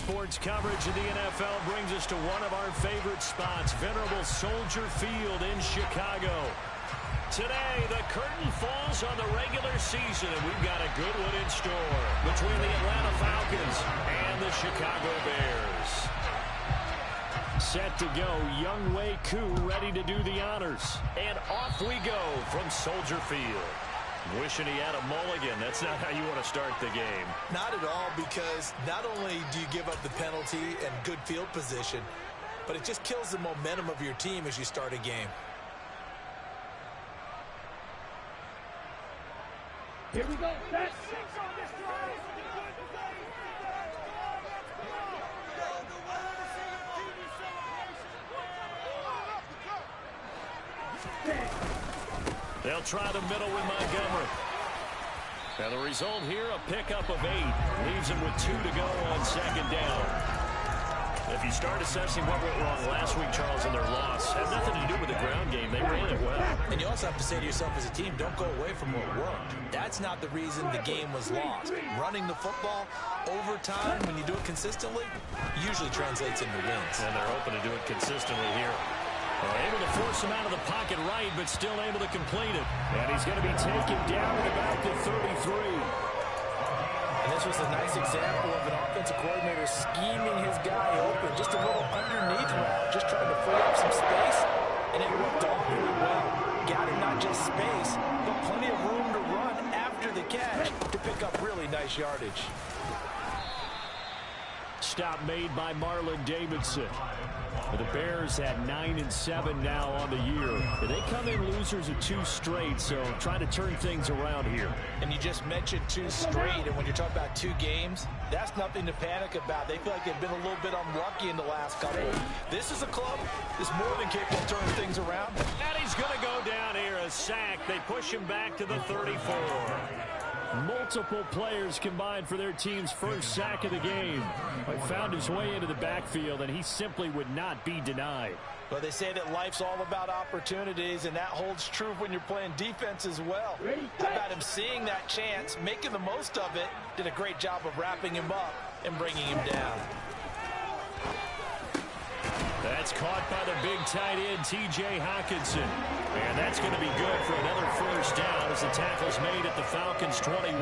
sports coverage of the NFL brings us to one of our favorite spots, venerable Soldier Field in Chicago. Today, the curtain falls on the regular season, and we've got a good one in store between the Atlanta Falcons and the Chicago Bears. Set to go, Young Wei Koo ready to do the honors. And off we go from Soldier Field. Wishing he had a mulligan. That's not how you want to start the game. Not at all, because not only do you give up the penalty and good field position, but it just kills the momentum of your team as you start a game. Here we go. That's They'll try the middle with Montgomery. And the result here, a pickup of 8. Leaves him with 2 to go on second down. If you start assessing what went wrong last week, Charles, in their loss, had nothing to do with the ground game. They ran it well. And you also have to say to yourself as a team, don't go away from what worked. That's not the reason the game was lost. Running the football over time, when you do it consistently, usually translates into wins. And they're hoping to do it consistently here. Able to force him out of the pocket right, but still able to complete it. And he's going to be taken down at about the 33. And this was a nice example of an offensive coordinator scheming his guy open. Just a little underneath route, just trying to free up some space. And it worked all really well. Got him not just space, but plenty of room to run after the catch to pick up really nice yardage. Stop made by Marlon Davidson. The Bears at 9-7 now on the year. They come in losers of 2 straight, so trying to turn things around here. And you just mentioned 2 straight, and when you're talking about 2 games, that's nothing to panic about. They feel like they've been a little bit unlucky in the last couple. This is a club that's more than capable of turning things around. And he's going to go down here, a sack. They push him back to the 34. Multiple players combined for their team's first sack of the game. But found his way into the backfield, and he simply would not be denied. Well, they say that life's all about opportunities, and that holds true when you're playing defense as well. How about him seeing that chance, making the most of it, did a great job of wrapping him up and bringing him down. That's caught by the big tight end, T.J. Hawkinson. And that's going to be good for another first down as the tackle's made at the Falcons' 21.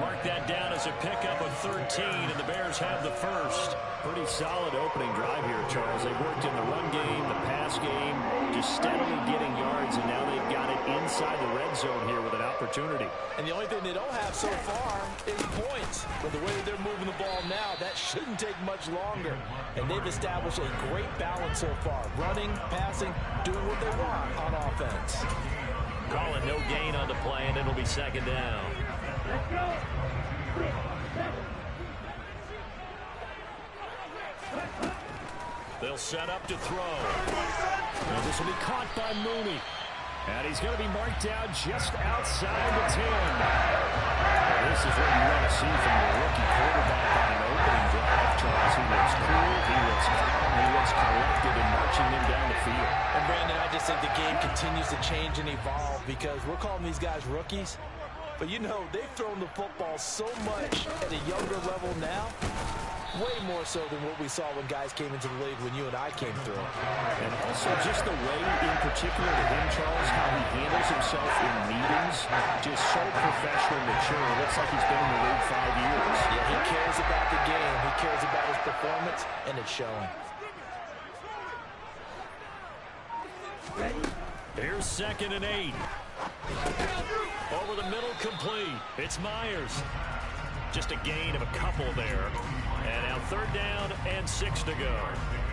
Mark that down as a pickup of 13, and the Bears have the first. Pretty solid opening drive here, Charles. They worked in the run game, the pass game, just steadily getting yards, and now they've got it inside the red zone here with an opportunity. And the only thing they don't have so far is points. But the way that they're moving the ball now, that shouldn't take much longer. And they've established a great balance so far. Running, passing, doing what they want on offense. Calling no gain on the play, and it'll be second down. They'll set up to throw. And this will be caught by Mooney. And he's going to be marked down just outside the 10. Well, this is what you want to see from the rookie quarterback on an opening drive, Charles. He looks cool, he looks calm, he looks collected in marching them down the field. And Brandon, I just think the game continues to change and evolve because we're calling these guys rookies. But you know, they've thrown the football so much at a younger level now. Way more so than what we saw when guys came into the league when you and I came through. And also just the way, in particular to him, Charles, how he handles himself in meetings. Just so professional, mature. It looks like he's been in the league 5 years. Yeah, he cares about the game. He cares about his performance, and it's showing. Here's 2nd and 8. Over the middle, complete. It's Myers. Just a gain of a couple there. And now 3rd down and 6 to go.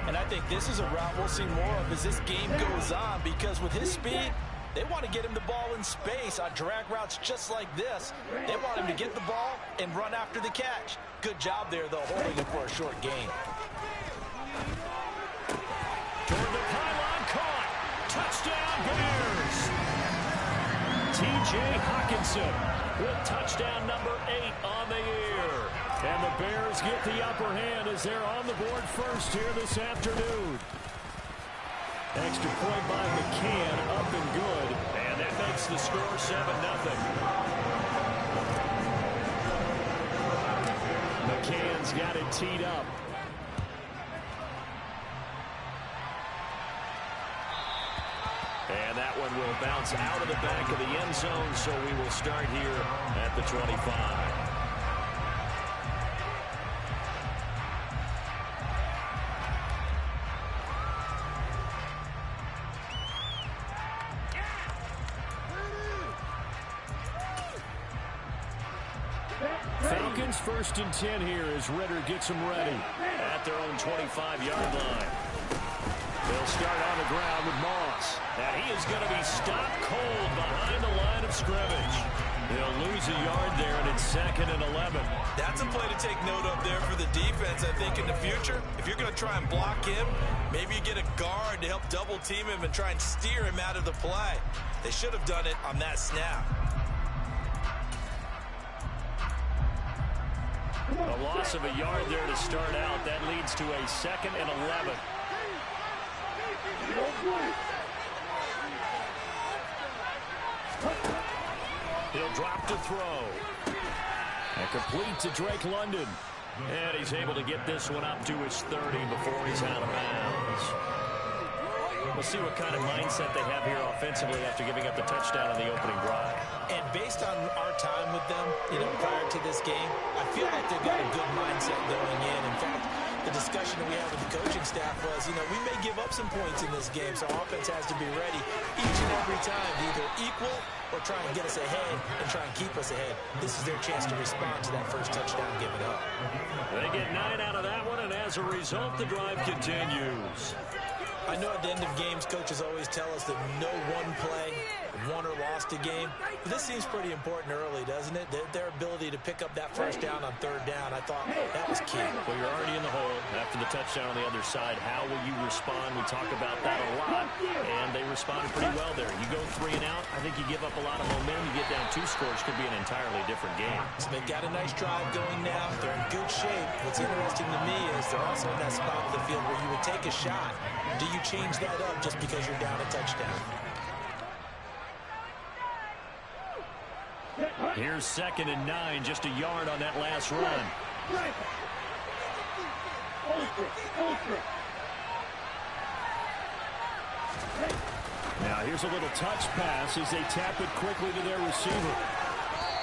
And I think this is a route we'll see more of as this game goes on because with his speed, they want to get him the ball in space on drag routes just like this. They want him to get the ball and run after the catch. Good job there, though, holding him for a short gain. Toward the pylon, caught. Touchdown, Bears. T.J. Hawkinson with touchdown number 8 on the year. And the Bears get the upper hand as they're on the board first here this afternoon. Extra point by McCann, up and good. And that makes the score 7-0. McCann one's got it teed up. And that one will bounce out of the back of the end zone, so we will start here at the 25. Falcons 1st and 10 here as Ritter gets them ready at their own 25-yard line. They'll start on the ground with Moss. Now he is going to be stopped cold behind the line of scrimmage. They'll lose a yard there, and it's 2nd and 11. That's a play to take note of there for the defense, I think, in the future. If you're going to try and block him, maybe you get a guard to help double-team him and try and steer him out of the play. They should have done it on that snap. A loss of a yard there to start out. That leads to a 2nd and 11. He'll drop to throw. And complete to Drake London. And he's able to get this one up to his 30 before he's out of bounds. We'll see what kind of mindset they have here offensively after giving up the touchdown on the opening drive. And based on our time with them, prior to this game, I feel like they've got a good mindset going in. In fact, the discussion that we had with the coaching staff was, we may give up some points in this game, so offense has to be ready each and every time to either equal or try and get us ahead and try and keep us ahead. This is their chance to respond to that first touchdown given up. They get 9 out of that one, and as a result, the drive continues. I know at the end of games, coaches always tell us that no one play won or lost a game. But this seems pretty important early, doesn't it? Their ability to pick up that first down on 3rd down, I thought that was key. Well, you're already in the hole after the touchdown on the other side. How will you respond? We talk about that a lot, and they responded pretty well there. You go 3 and out, I think you give up a lot of momentum. You get down 2 scores, could be an entirely different game. So they've got a nice drive going now. They're in good shape. What's interesting to me is they're also in that spot of the field where you would take a shot. Do you change that up just because you're down a touchdown? Here's 2nd and 9, just a yard on that last run. Now here's a little touch pass as they tap it quickly to their receiver.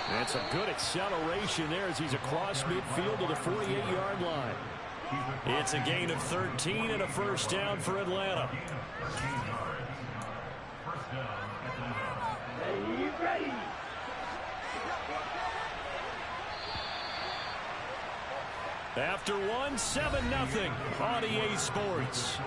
That's a good acceleration there as he's across midfield to the 48-yard line. It's a gain of 13 and a first down for Atlanta. After 1, 7-0 on EA Sports.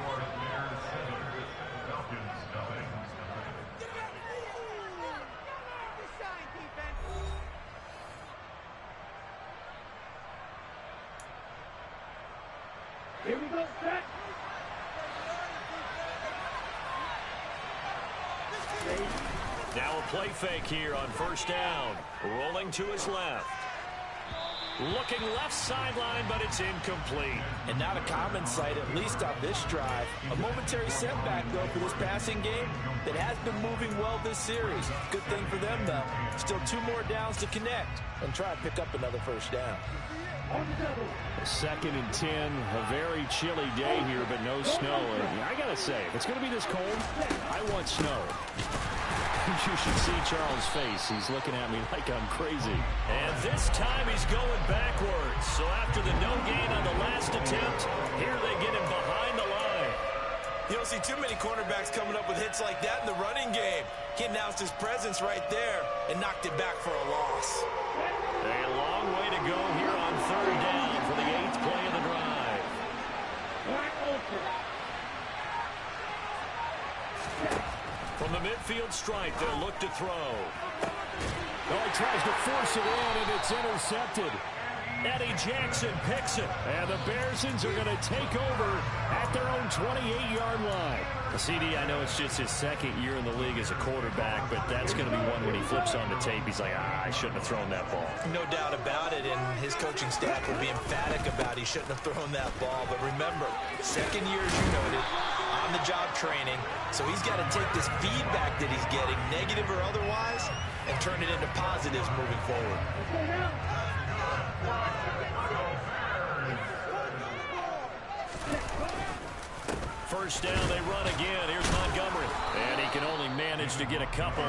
Here we go, set. Now a play fake here on 1st down. Rolling to his left. Looking left sideline, but it's incomplete. And not a common sight, at least on this drive. A momentary setback, though, for this passing game that has been moving well this series. Good thing for them, though. Still 2 more downs to connect and try to pick up another first down. 2nd and 10, a very chilly day here, but no snow. And I gotta say, if it's gonna be this cold, I want snow. You should see Charles' face. He's looking at me like I'm crazy. And this time he's going backwards. So after the no gain on the last attempt, here they get him behind the line. You don't see too many cornerbacks coming up with hits like that in the running game. He announced his presence right there and knocked it back for a loss. A long way to go here on 3rd down for the 8th play of the drive. From the midfield stripe, they'll look to throw. Oh, he tries to force it in, and it's intercepted. Eddie Jackson picks it. And the Bearsons are going to take over at their own 28-yard line. CD, I know it's just his 2nd year in the league as a quarterback, but that's going to be one when he flips on the tape. He's like, I shouldn't have thrown that ball. No doubt about it, and his coaching staff will be emphatic about he shouldn't have thrown that ball. But remember, 2nd year, as you noted, on-the-job training. So he's got to take this feedback that he's getting, negative or otherwise, and turn it into positives moving forward. first down. They run again. Here's Montgomery. And he can only manage to get a couple.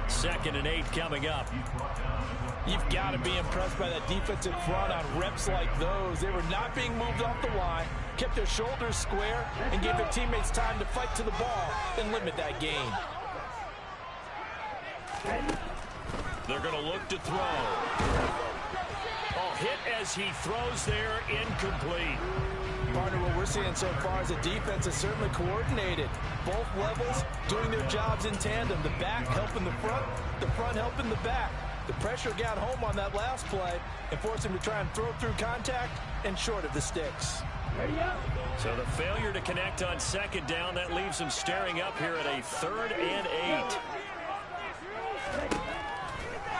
2nd and 8 coming up. You've got to be impressed by that defensive front on reps like those. They were not being moved off the line, kept their shoulders square, and gave their teammates time to fight to the ball and limit that gain. They're going to look to throw. Oh, hit as he throws there, incomplete. Partner, what we're seeing so far is the defense is certainly coordinated. Both levels doing their jobs in tandem. The back helping the front helping the back. The pressure got home on that last play and forced him to try and throw through contact and short of the sticks. So the failure to connect on 2nd down, that leaves him staring up here at a 3rd and 8.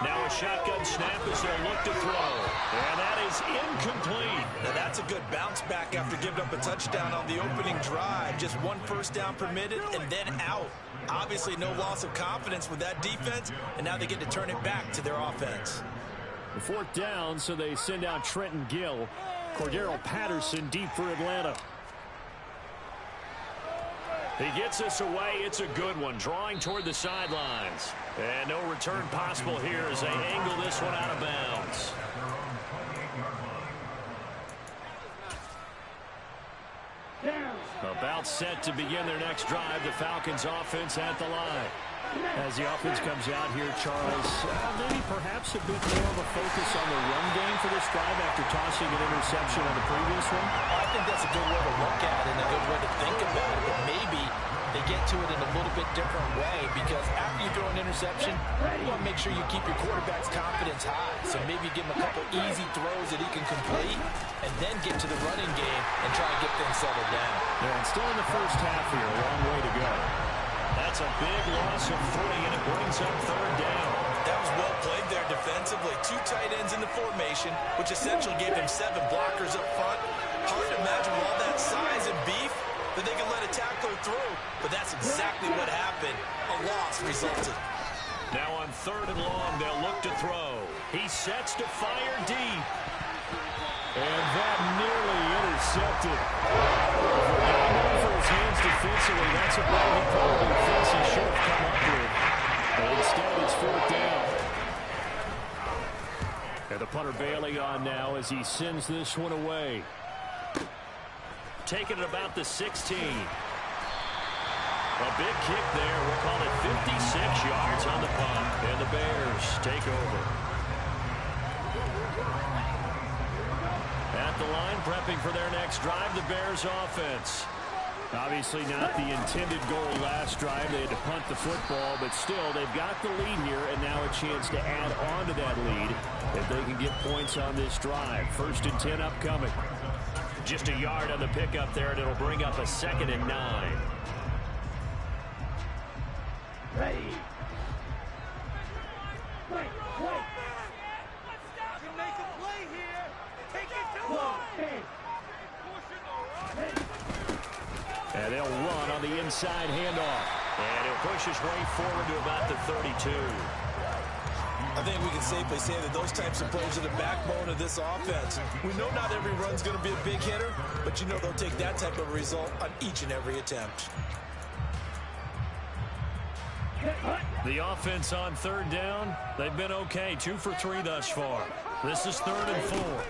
Now a shotgun snap as they'll look to throw. And that is incomplete. Now that's a good bounce back after giving up a touchdown on the opening drive. Just 1 first down permitted and then out. Obviously no loss of confidence with that defense, and now they get to turn it back to their offense. The 4th down, so they send out Trenton Gill. Cordero Patterson deep for Atlanta. He gets us away. It's a good one. Drawing toward the sidelines. And no return possible here as they angle this one out of bounds. About set to begin their next drive. The Falcons offense at the line. As the offense comes out here, Charles, maybe perhaps a bit more of a focus on the run game for this drive after tossing an interception on the previous one. I think that's a good way to look at it and a good way to think about it, but maybe they get to it in a little bit different way, because after you throw an interception, you want to make sure you keep your quarterback's confidence high. So maybe give him a couple easy throws that he can complete and then get to the running game and try and get things settled down. Yeah, and still in the first half here, a long way to go. That's a big loss of 3, and it brings up 3rd down. That was well played there defensively. 2 tight ends in the formation, which essentially gave them 7 blockers up front. Hard to imagine with all that size and beef that they can let a tackler through, but that's exactly what happened. A loss resulted. Now on 3rd and long, they'll look to throw. He sets to fire deep. And that nearly intercepted. For his hands defensively, that's a ball he probably thinks he should have come up with. But instead, it's 4th down. And the punter bailing on now as he sends this one away. Taking it about the 16. A big kick there. We'll call it 56 yards on the punt. And the Bears take over. At the line, prepping for their next drive, the Bears offense. Obviously not the intended goal last drive. They had to punt the football, but still, they've got the lead here, and now a chance to add on to that lead if they can get points on this drive. 1st and 10 upcoming. Just a yard on the pickup there, and it'll bring up a 2nd and 9. Ready. And they'll run on the inside handoff. And he'll push his way forward to about the 32. I think we can safely say that those types of plays are the backbone of this offense. We know not every run's going to be a big hitter, but you know they'll take that type of result on each and every attempt. The offense on 3rd down, they've been okay. 2 for 3 thus far. This is 3rd and 4.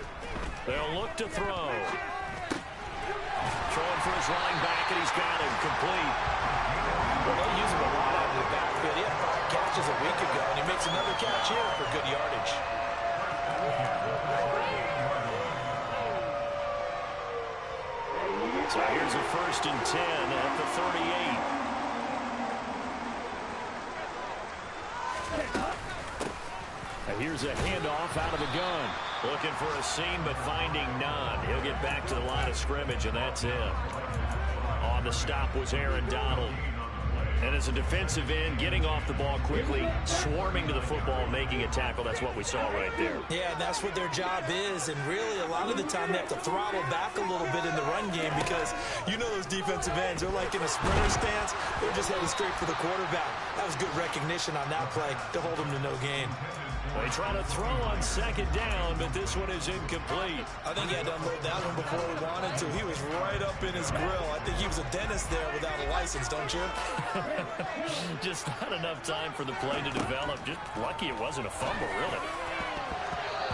They'll look to throw. Throwing for his running back, and he's got him complete. Well, they use him a lot out of the backfield. He had 5 catches a week ago, and he makes another catch here for good yardage. So here's a 1st and 10 at the 38. And here's a handoff out of the gun. Looking for a seam, but finding none. He'll get back to the line of scrimmage, and that's it. On the stop was Aaron Donald. And as a defensive end, getting off the ball quickly, swarming to the football, making a tackle. That's what we saw right there. Yeah, and that's what their job is. And really, a lot of the time, they have to throttle back a little bit in the run game because you know those defensive ends, they're like in a sprinter stance. They're just heading straight for the quarterback. That was good recognition on that play to hold him to no gain. They try to throw on second down, but this one is incomplete. I think he had to unload that one before he wanted to. He was right up in his grill. I think he was a dentist there without a license, don't you? Just not enough time for the play to develop. Just lucky it wasn't a fumble, really.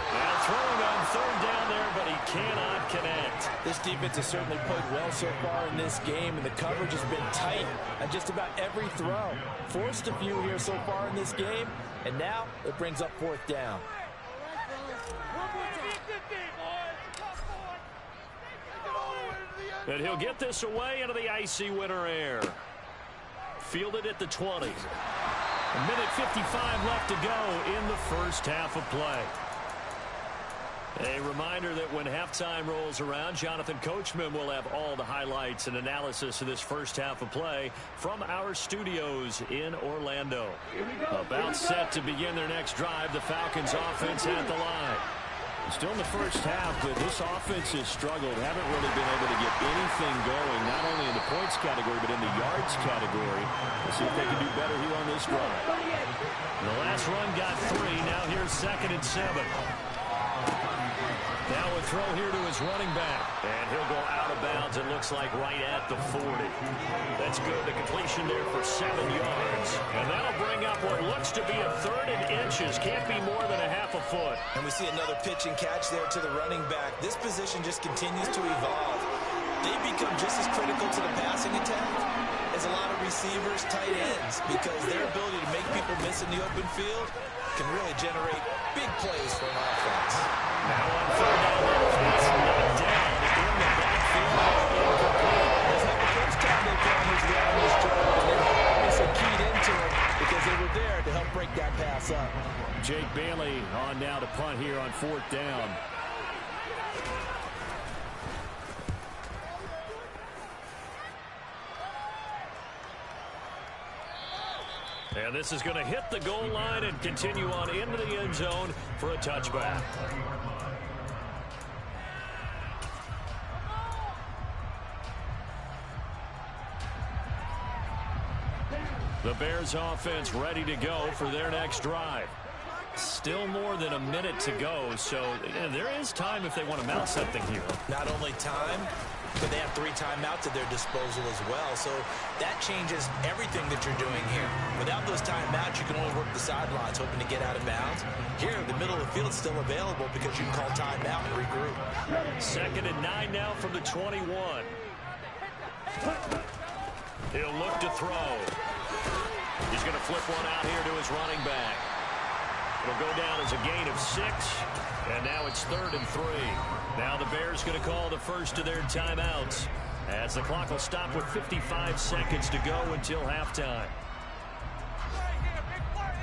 Now throwing on third down there, but he cannot connect. This defense has certainly played well so far in this game, and the coverage has been tight on just about every throw. Forced a few here so far in this game, and now it brings up fourth down. And he'll get this away into the icy winter air. Fielded at the 20. A minute 55 left to go in the first half of play. A reminder that when halftime rolls around, Jonathan Coachman will have all the highlights and analysis of this first half of play from our studios in Orlando. About set to begin their next drive, the Falcons offense at the line. Still in the first half, but this offense has struggled. Haven't really been able to get anything going, not only in the points category, but in the yards category. We'll see if they can do better here on this drive. The last run got 3. Now here's 2nd and 7. Now a throw here to his running back. And he'll go out of bounds, it looks like right at the 40. That's good. The completion there for 7 yards. And that'll bring up what looks to be a 3rd and inches. Can't be more than a half a foot. And we see another pitch and catch there to the running back. This position just continues to evolve. They become just as critical to the passing attack as a lot of receivers, tight ends, because their ability to make people miss in the open field can really generate big plays for an offense. Now on third down, it's knocked down in the backfield. Incomplete. That's not the first time they've gone his way on this drive, and they're obviously keyed into it because they were there to help break that pass up. Jake Bailey on now to punt here on 4th down. And this is going to hit the goal line and continue on into the end zone for a touchback. The Bears offense ready to go for their next drive. Still more than a minute to go, so there is time if they want to mount something here. Not only time, but they have 3 timeouts at their disposal as well. So that changes everything that you're doing here. Without those timeouts, you can only work the sidelines, hoping to get out of bounds. Here, the middle of the field is still available because you can call timeout and regroup. 2nd and 9 now from the 21. He'll look to throw. He's going to flip one out here to his running back. It'll go down as a gain of 6. And now it's 3rd and 3. Now the Bears going to call the first of their timeouts as the clock will stop with 55 seconds to go until halftime.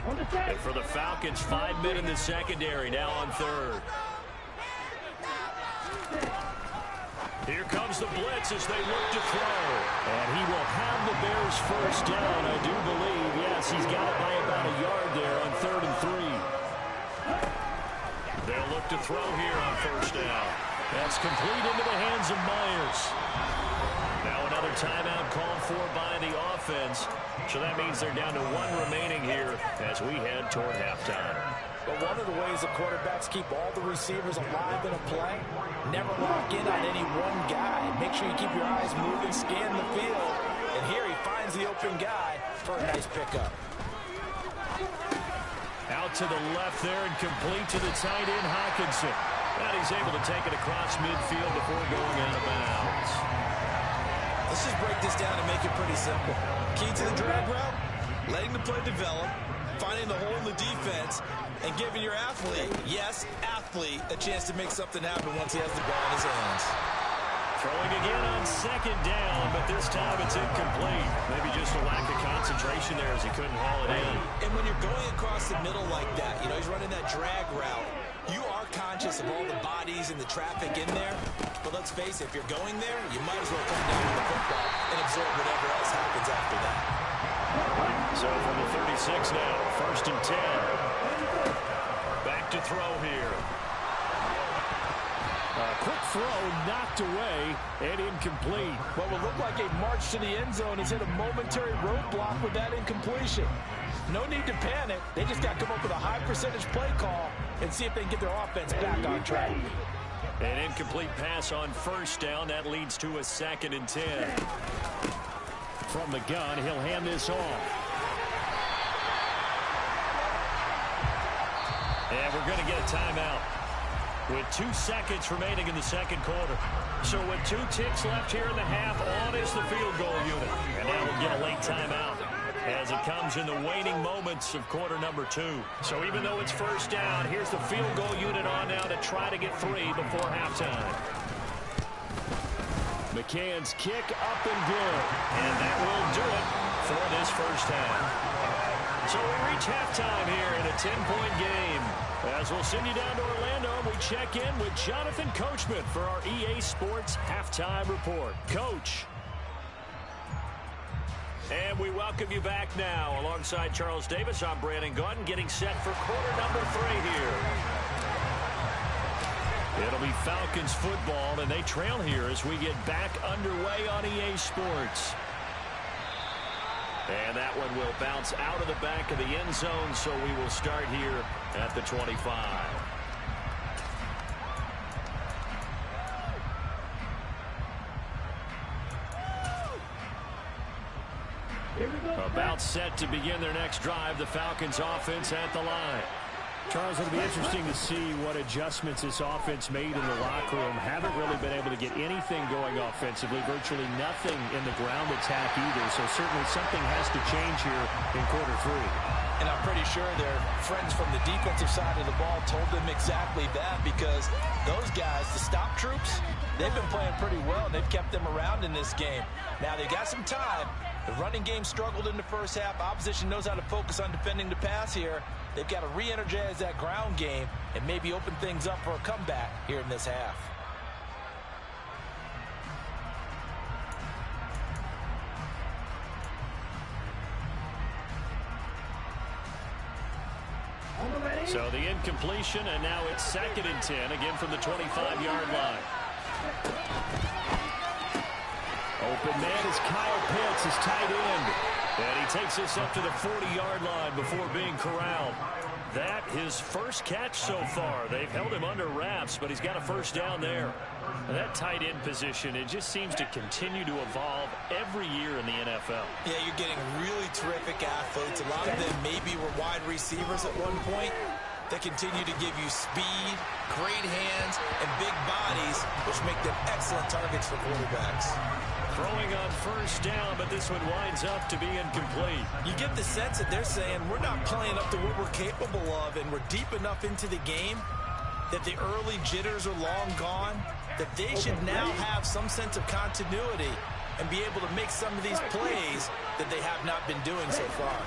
And for the Falcons, 5 men in the secondary, now on 3rd. Here comes the blitz as they look to throw. And he will have the Bears first down, I do believe. Yes, he's got it by about a yard there on 3rd and 3. They'll look to throw here on first down. That's complete into the hands of Myers. Now another timeout called for by the offense. So that means they're down to 1 remaining here as we head toward halftime. But one of the ways the quarterbacks keep all the receivers alive in a play, never lock in on any one guy. Make sure you keep your eyes moving, scan the field. And here he finds the open guy for a nice pickup. Out to the left there and complete to the tight end, Hawkinson. And he's able to take it across midfield before going out of bounds. Let's just break this down and make it pretty simple. Key to the drag route, letting the play develop, finding the hole in the defense, and giving your athlete, yes, athlete, a chance to make something happen once he has the ball in his hands. Throwing again on 2nd down, but this time it's incomplete. Maybe just a lack of concentration there as he couldn't haul it in. And when you're going across the middle like that, you know, he's running that drag route, you are conscious of all the bodies and the traffic in there. But let's face it, if you're going there, you might as well come down with the football and absorb whatever else happens after that. So from the 36 now, 1st and 10. Back to throw here. Quick throw knocked away and incomplete. What would look like a march to the end zone has hit a momentary roadblock with that incompletion. No need to panic. They just got to come up with a high percentage play call and see if they can get their offense back on track. An incomplete pass on first down. That leads to a 2nd and 10. From the gun, he'll hand this off. And we're going to get a timeout with 2 seconds remaining in the second quarter. So with 2 ticks left here in the half, on is the field goal unit. And now we'll get a late timeout as it comes in the waning moments of quarter number 2. So even though it's first down, here's the field goal unit on now to try to get 3 before halftime. McCann's kick up and good. And that will do it for this first half. So we reach halftime here in a 10-point game. As we'll send you down to Orlando, we check in with Jonathan Coachman for our EA Sports Halftime Report. Coach. And we welcome you back now. Alongside Charles Davis, I'm Brandon Gunn, getting set for quarter number 3 here. It'll be Falcons football, and they trail here as we get back underway on EA Sports. And that one will bounce out of the back of the end zone, so we will start here at the 25. About set to begin their next drive, the Falcons offense at the line. Charles, it'll be interesting to see what adjustments this offense made in the locker room. Haven't really been able to get anything going offensively, virtually nothing in the ground attack either. So certainly something has to change here in quarter 3. And I'm pretty sure their friends from the defensive side of the ball told them exactly that, because those guys, the stop troops, they've been playing pretty well. They've kept them around in this game. Now they got some time. The running game struggled in the first half. Opposition knows how to focus on defending the pass here. They've got to re-energize that ground game and maybe open things up for a comeback here in this half. So the incompletion, and now it's 2nd and 10, again from the 25-yard line. Open man is Kyle Pitts, his tight end. And he takes this up to the 40-yard line before being corralled. That his first catch so far. They've held him under wraps, but he's got a first down there. And that tight end position, it just seems to continue to evolve every year in the NFL. Yeah, you're getting really terrific athletes. A lot of them maybe were wide receivers at one point. They continue to give you speed, great hands, and big bodies, which make them excellent targets for quarterbacks. Throwing on first down, but this one winds up to be incomplete. You get the sense that they're saying we're not playing up to what we're capable of, and we're deep enough into the game that the early jitters are long gone, that they should now have some sense of continuity and be able to make some of these plays that they have not been doing so far.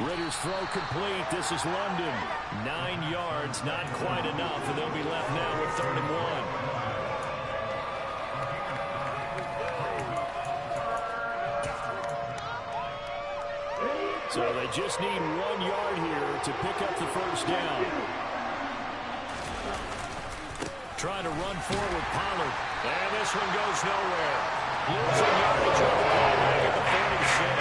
Ritter's throw complete. This is London. 9 yards, not quite enough, and they'll be left now with 3rd and 1. So they just need 1 yard here to pick up the first down. Trying to run forward, Pollard. And this one goes nowhere. Losing yardage on the ball back at the 46.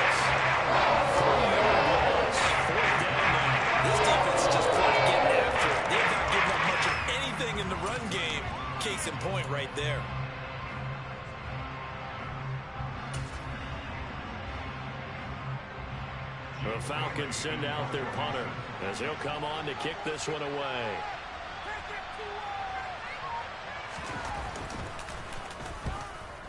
3-yard loss. 4th down now. This defense is just trying to get after it. They've not given up much of anything in the run game. Case in point right there. The Falcons send out their punter as he'll come on to kick this one away.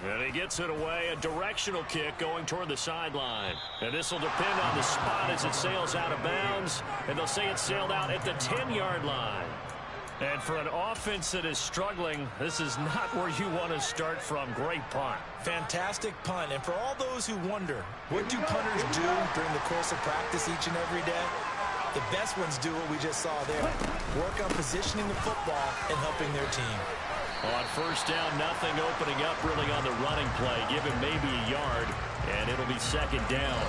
And he gets it away, a directional kick going toward the sideline. And this will depend on the spot as it sails out of bounds. And they'll say it sailed out at the 10-yard line. And for an offense that is struggling, this is not where you want to start from. Great punt. Fantastic punt. And for all those who wonder, what do punters do during the course of practice each and every day? The best ones do what we just saw there. Work on positioning the football and helping their team. On first down, nothing opening up really on the running play. Give him maybe a yard, and it'll be 2nd down.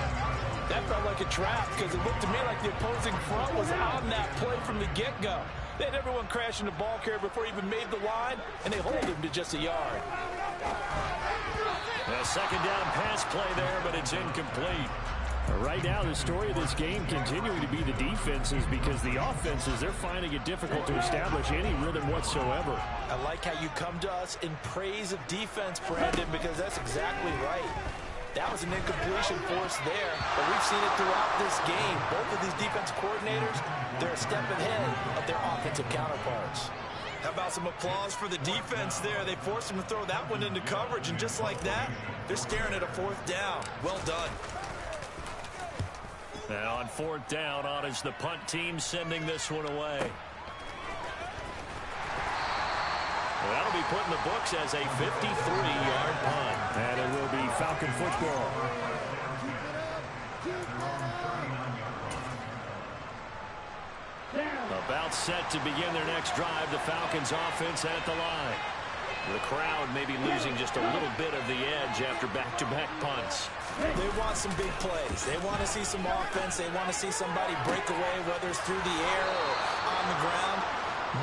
That felt like a trap because it looked to me like the opposing front was on that play from the get-go. They had everyone crashing the ball carrier before he even made the line, and they hold him to just a yard. A second down pass play there, but it's incomplete. Right now, the story of this game continuing to be the defenses, because the offenses, they're finding it difficult to establish any rhythm whatsoever. I like how you come to us in praise of defense, Brandon, because that's exactly right. That was an incompletion force there, but we've seen it throughout this game. Both of these defense coordinators, they're a step ahead of their offensive counterparts. How about some applause for the defense there? They forced him to throw that one into coverage, and just like that, they're staring at a fourth down. Well done. And on fourth down, on is the punt team sending this one away. That'll be put in the books as a 53-yard punt. And it will be Falcon football. About set to begin their next drive, the Falcons offense at the line. The crowd may be losing just a little bit of the edge after back-to-back punts. They want some big plays. They want to see some offense. They want to see somebody break away, whether it's through the air or on the ground.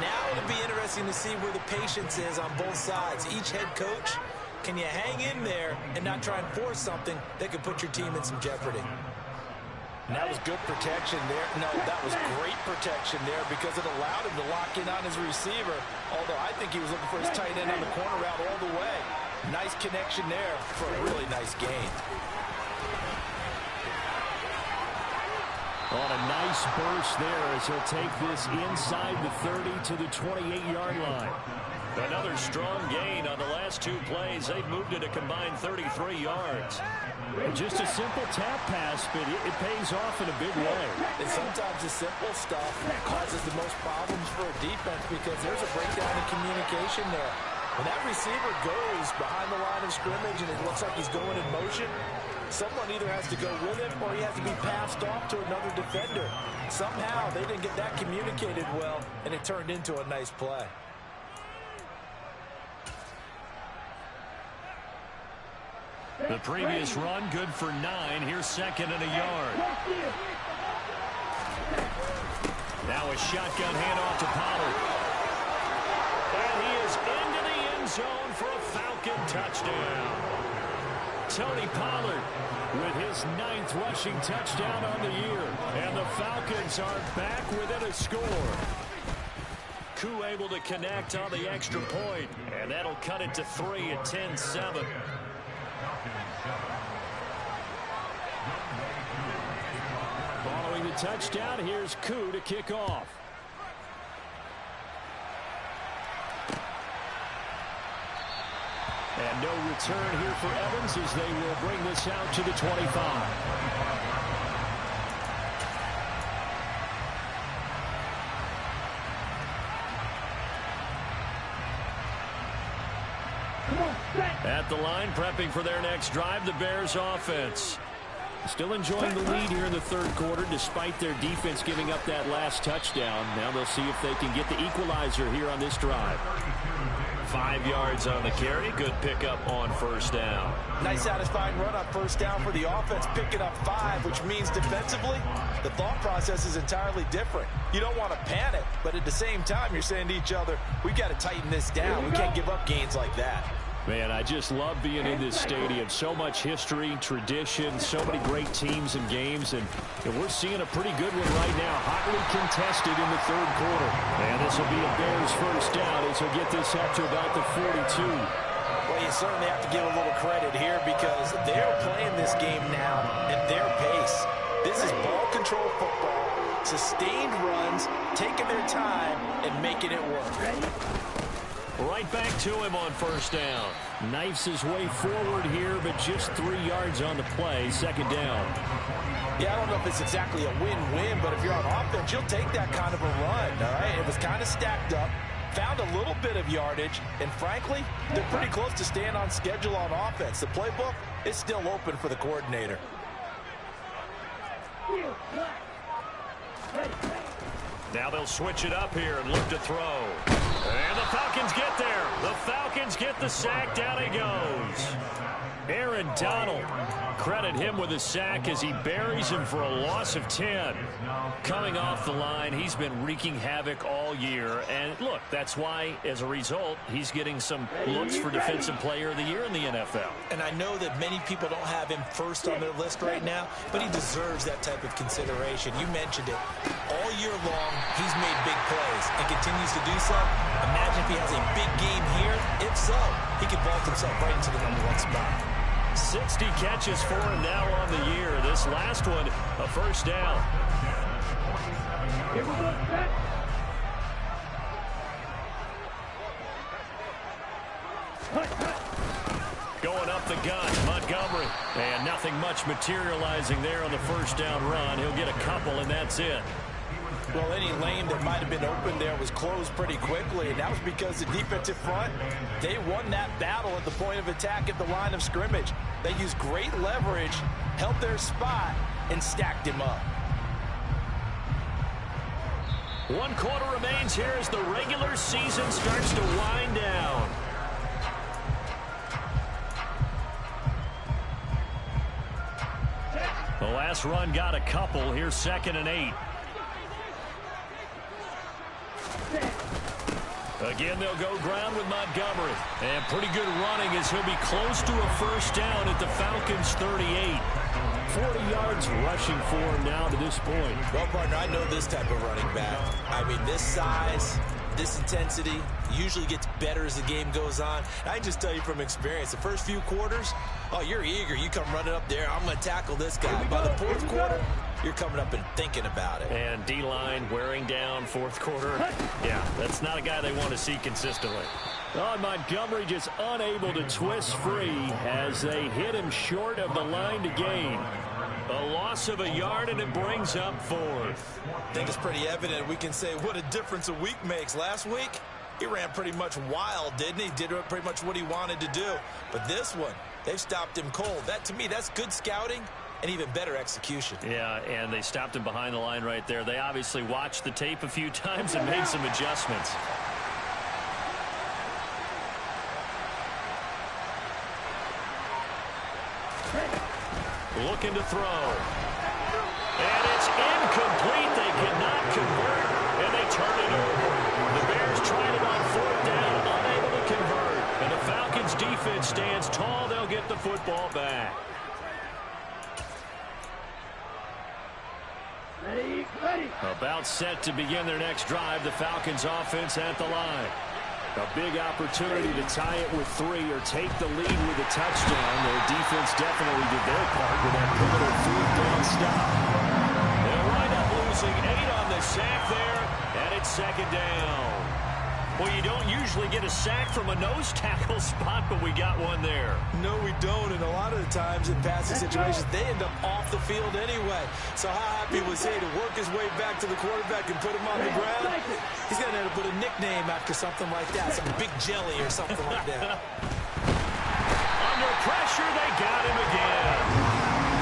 Now it'll be interesting to see where the patience is on both sides. Each head coach, can you hang in there and not try and force something that could put your team in some jeopardy? And that was good protection there. No, that was great protection there because it allowed him to lock in on his receiver, although I think he was looking for his tight end on the corner route all the way. Nice connection there for a really nice gain. On a nice burst there as he'll take this inside the 30 to the 28-yard line. Another strong gain on the last two plays. They've moved it a combined 33 yards. Just a simple tap pass, but it pays off in a big way. And sometimes the simple stuff causes the most problems for a defense because there's a breakdown in communication there. When that receiver goes behind the line of scrimmage and it looks like he's going in motion, someone either has to go with him or he has to be passed off to another defender. Somehow they didn't get that communicated well, and it turned into a nice play. The previous run, good for 9. Here's second and a yard. Now a shotgun handoff to Pollard. And he is into the end zone for a Falcon touchdown. Tony Pollard with his 9th rushing touchdown on the year. And the Falcons are back within a score. Koo able to connect on the extra point. And that'll cut it to 3 at 10-7. Following the touchdown, here's Koo to kick off. And no return here for Evans as they will bring this out to the 25. At the line, prepping for their next drive, the Bears offense. Still enjoying the lead here in the third quarter despite their defense giving up that last touchdown. Now they'll see if they can get the equalizer here on this drive. 5 yards on the carry. Good pickup on first down. Nice satisfying run on first down for the offense, picking up 5, which means defensively, the thought process is entirely different. You don't want to panic, but at the same time, you're saying to each other, we've got to tighten this down. We can't give up gains like that. Man, I just love being in this stadium. So much history, tradition, so many great teams and games, and we're seeing a pretty good one right now. Hotly contested in the third quarter. And this will be a Bears first down as he'll get this up to about the 42. Well, you certainly have to give a little credit here because they're playing this game now at their pace. This is ball control football, sustained runs, taking their time, and making it work. Right back to him on first down. Knifes his way forward here, but just 3 yards on the play. Second down. Yeah, I don't know if it's exactly a win-win, but if you're on offense, you'll take that kind of a run, all right? It was kind of stacked up, found a little bit of yardage, and frankly, they're pretty close to staying on schedule on offense. The playbook is still open for the coordinator. Now they'll switch it up here and look to throw. And the Falcons get there. The Falcons get the sack. Down he goes. Aaron Donald. Credit him with a sack as he buries him for a loss of 10. Coming off the line, he's been wreaking havoc all year. And look, that's why, as a result, he's getting some looks for Defensive Player of the Year in the NFL. And I know that many people don't have him first on their list right now, but he deserves that type of consideration. You mentioned it. All year long, he's made big plays and continues to do so. Imagine if he has a big game here. If so, he could vault himself right into the #1 spot. 60 catches for him now on the year. This last one, a first down. Here we go, set. Going up the gut, Montgomery. And nothing much materializing there on the first down run. He'll get a couple, and that's it. Well, any lane that might have been open there was closed pretty quickly, and that was because the defensive front, they won that battle at the point of attack at the line of scrimmage. They used great leverage, held their spot, and stacked him up. 1 quarter remains here as the regular season starts to wind down. The last run got a couple. Here's 2nd and 8. Again, they'll go ground with Montgomery. And pretty good running as he'll be close to a first down at the Falcons' 38. 40 yards rushing for him now to this point. Well, partner, I know this type of running back. I mean, this size, this intensity usually gets better as the game goes on. I can just tell you from experience, the first few quarters, oh, you're eager. You come running up there, I'm going to tackle this guy. By the 4th quarter, you're coming up and thinking about it. And D-line wearing down 4th quarter. Yeah, that's not a guy they want to see consistently. Oh, Montgomery just unable to twist free as they hit him short of the line to gain. A loss of a yard, and it brings up 4th. I think it's pretty evident. We can say what a difference a week makes. Last week, he ran pretty much wild, didn't he? Did pretty much what he wanted to do. But this one, they've stopped him cold. That, to me, that's good scouting and even better execution. Yeah, and they stopped him behind the line right there. They obviously watched the tape a few times and made some adjustments. Looking to throw. And it's incomplete. They cannot convert, and they turn it over. The Bears tried it on 4th down, unable to convert. And the Falcons defense stands tall. They'll get the football back. Ready. About set to begin their next drive. The Falcons offense at the line. A big opportunity to tie it with 3 or take the lead with a touchdown. Their defense definitely did their part with that pivotal 4th down stop. They'll wind up losing 8 on the sack there, and it's 2nd down. Well, you don't usually get a sack from a nose tackle spot, but we got one there. No, we don't, and a lot of the times in passing situations, they end up off the field anyway. So how happy was he to work his way back to the quarterback and put him on the ground? He's going to end up with a nickname after something like that, some big jelly or something like that. Under pressure, they got him again.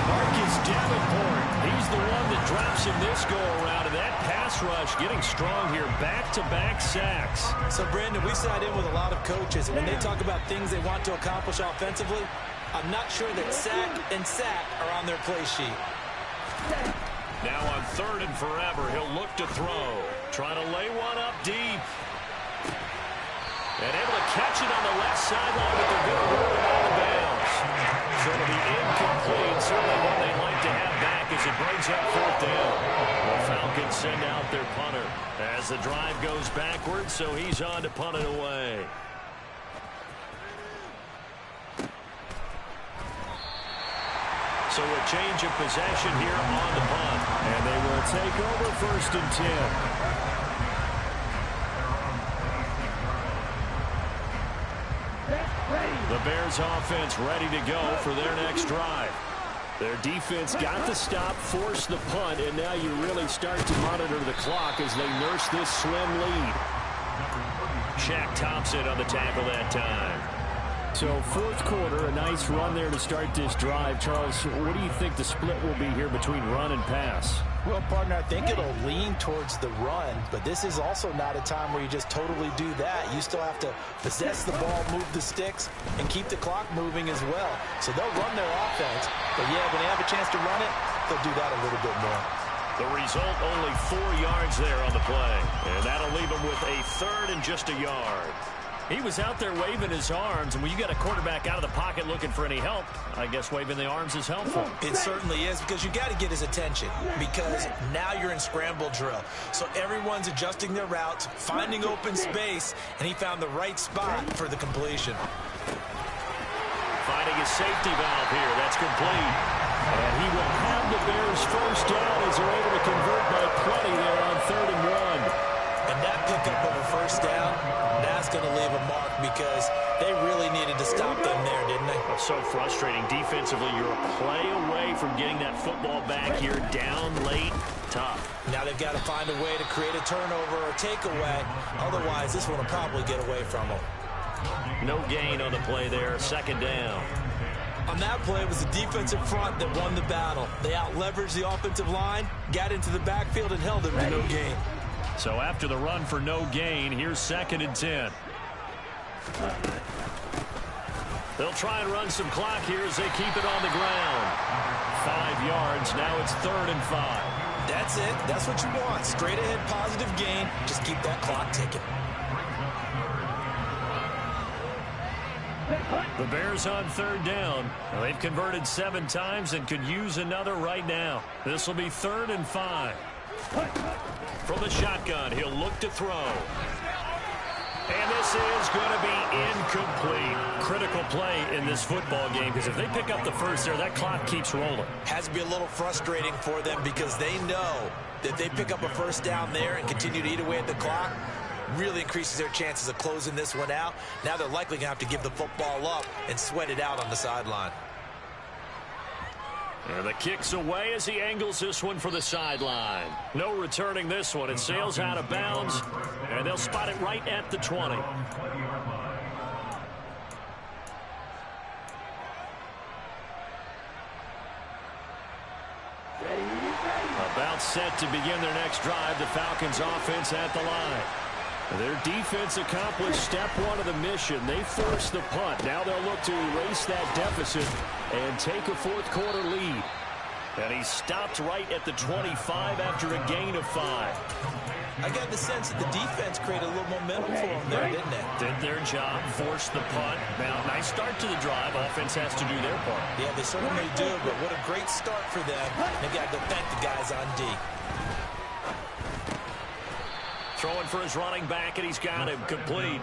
Marcus Davenport, he's the one that drops him this go-around, and that pass rush getting strong here, back-to-back sacks. So, Brandon, we sat in with a lot of coaches, and when they talk about things they want to accomplish offensively, I'm not sure that sack and sack are on their play sheet. Now on 3rd and forever, he'll look to throw. Trying to lay one up deep. And able to catch it on the left sideline, but they're going to roll it out of bounds. So it'll be incomplete. Certainly one they'd like to have back as it brings up 4th down. The Falcons send out their punter as the drive goes backwards, so he's on to punt it away. So a change of possession here on the punt. And they will take over 1st and 10. The Bears offense ready to go for their next drive. Their defense got the stop, forced the punt, and now you really start to monitor the clock as they nurse this slim lead. Shaq Thompson on the tackle that time. So 4th quarter, a nice run there to start this drive. Charles, what do you think the split will be here between run and pass? Well, partner, I think it'll lean towards the run, but this is also not a time where you just totally do that. You still have to possess the ball, move the sticks, and keep the clock moving as well. So they'll run their offense, but yeah, when they have a chance to run it, they'll do that a little bit more. The result, only 4 yards there on the play, and that'll leave him with a third and just a yard. He was out there waving his arms, and when you got a quarterback out of the pocket looking for any help, I guess waving the arms is helpful. It certainly is, because you got to get his attention, because now you're in scramble drill. So everyone's adjusting their routes, finding open space, and he found the right spot for the completion. Finding his safety valve here. That's complete. And he will have the Bears first down as they're able to convert by plenty there on 3rd and 1. And that pickup of a first down, that's going to leave a mark, because they really needed to stop them there, didn't they? That's so frustrating. Defensively, you're a play away from getting that football back here down late. Tough. Now they've got to find a way to create a turnover or takeaway. Otherwise, this one will probably get away from them. No gain on the play there. 2nd down. On that play, it was the defensive front that won the battle. They out-leveraged the offensive line, got into the backfield, and held them to no gain. So after the run for no gain, here's 2nd and 10. They'll try and run some clock here as they keep it on the ground. 5 yards. Now it's 3rd and 5. That's it. That's what you want. Straight ahead, positive gain. Just keep that clock ticking. The Bears on 3rd down. Well, they've converted 7 times and could use another right now. This will be 3rd and 5. From the shotgun, he'll look to throw. And this is going to be incomplete. Critical play in this football game, because if they pick up the first there, that clock keeps rolling. Has to be a little frustrating for them, because they know that if they pick up a first down there and continue to eat away at the clock, really increases their chances of closing this one out. Now they're likely going to have to give the football up and sweat it out on the sideline. And the kick's away as he angles this one for the sideline. No returning this one. It sails out of bounds, and they'll spot it right at the 20. About set to begin their next drive. The Falcons offense at the line. Their defense accomplished step 1 of the mission. They forced the punt. Now they'll look to erase that deficit and take a 4th quarter lead. And he stopped right at the 25 after a gain of 5. I got the sense that the defense created a little momentum for them there, didn't it? Did their job, forced the punt. Now, nice start to the drive. Offense has to do their part. Yeah, they certainly do, but what a great start for them. They got to thank the guys on D. Throwing for his running back, and he's got him complete.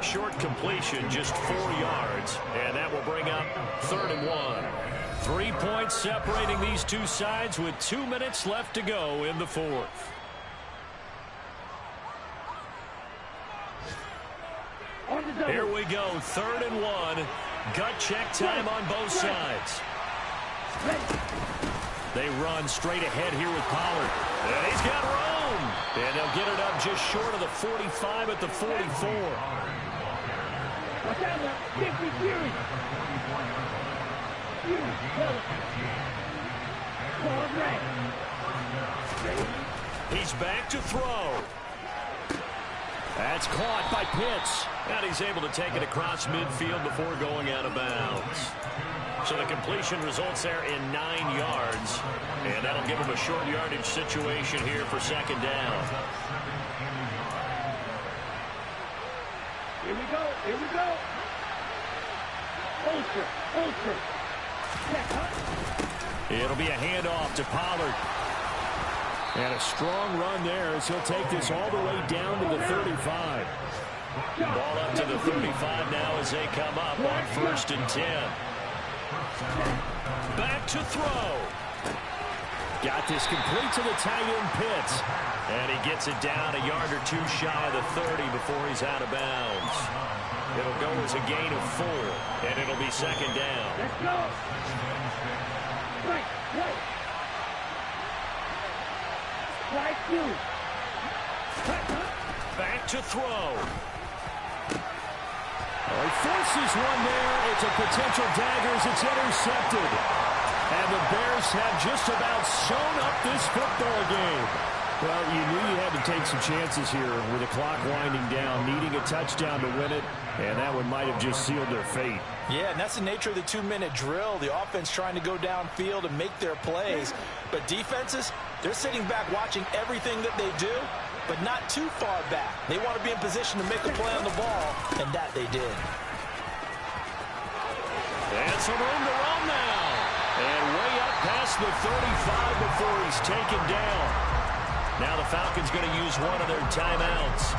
Short completion, just 4 yards, and that will bring up 3rd and 1. 3 points separating these two sides with 2 minutes left to go in the 4th. Here we go, 3rd and 1. Gut check time on both sides. They run straight ahead here with Pollard. And he's got room. And they'll get it up just short of the 45 at the 44. He's back to throw. That's caught by Pitts. And he's able to take it across midfield before going out of bounds. So the completion results there in 9 yards. And that'll give him a short yardage situation here for 2nd down. Here we go. Here we go. Ultra. Ultra. It'll be a handoff to Pollard. And a strong run there as he'll take this all the way down to the 35. Ball up to the 35 now as they come up on 1st and 10. Back to throw. Got this complete to the tight end Pitts. And he gets it down a yard or 2 shy of the 30 before he's out of bounds. It'll go as a gain of 4, and it'll be 2nd down. Let's go. Right, right. Right, you. Back to throw. Well, he forces one there. It's a potential dagger as it's intercepted. And the Bears have just about sewn up this football game. Well, you knew you had to take some chances here with the clock winding down, needing a touchdown to win it, and that one might have just sealed their fate. Yeah, and that's the nature of the 2-minute drill. The offense trying to go downfield and make their plays. But defenses, they're sitting back watching everything that they do, but not too far back. They want to be in position to make a play on the ball, and that they did. And some room to run now. And way up past the 35 before he's taken down. Now the Falcons going to use one of their timeouts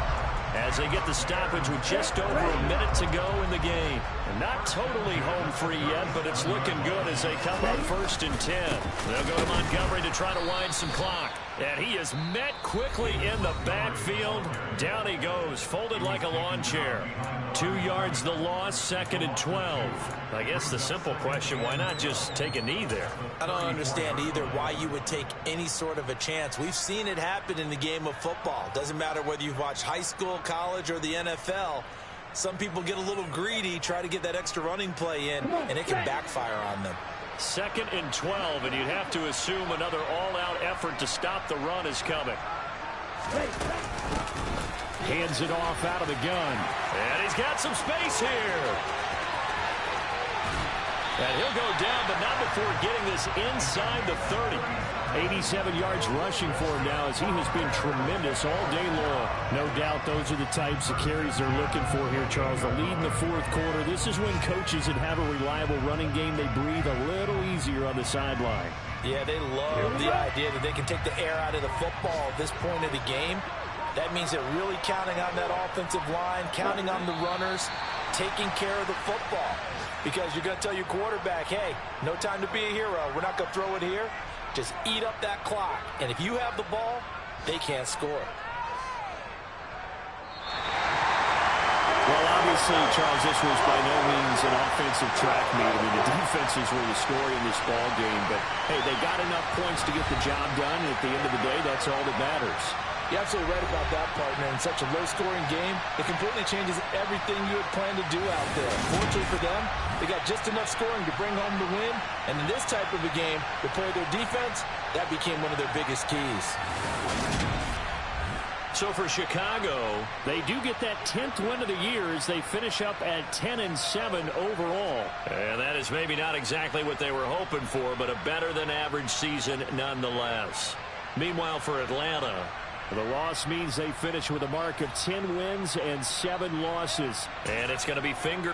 as they get the stoppage with just over a minute to go in the game. And not totally home free yet, but it's looking good as they come up 1st and 10. They'll go to Montgomery to try to wind some clock. And he is met quickly in the backfield. Down he goes, folded like a lawn chair. 2 yards the loss, 2nd and 12. I guess the simple question, why not just take a knee there? I don't understand either why you would take any sort of a chance. We've seen it happen in the game of football. Doesn't matter whether you've watched high school, college, or the NFL. Some people get a little greedy, try to get that extra running play in, and it can backfire on them. 2nd and 12, and you'd have to assume another all-out effort to stop the run is coming. Hands it off out of the gun. And he's got some space here. And he'll go down, but not before getting this inside the 30. 87 yards rushing for him now as he has been tremendous all day long. No doubt those are the types of carries they're looking for here, Charles. The lead in the 4th quarter. This is when coaches that have a reliable running game, they breathe a little easier on the sideline. Yeah, they love the idea that they can take the air out of the football at this point of the game. That means they're really counting on that offensive line, counting on the runners, taking care of the football. Because you're going to tell your quarterback, hey, no time to be a hero. We're not going to throw it here. Just eat up that clock. And if you have the ball, they can't score. Well, obviously, Charles, this was by no means an offensive track meet. I mean, the defenses were the story in this ball game. But, hey, they got enough points to get the job done. And at the end of the day, that's all that matters. You're absolutely right about that, partner. In such a low-scoring game, it completely changes everything you had planned to do out there. Fortunately for them, they got just enough scoring to bring home the win. And in this type of a game, to play their defense, that became one of their biggest keys. So for Chicago, they do get that 10th win of the year as they finish up at 10-7 overall. And that is maybe not exactly what they were hoping for, but a better-than-average season nonetheless. Meanwhile, for Atlanta, the loss means they finish with a mark of 10 wins and 7 losses. And it's going to be finger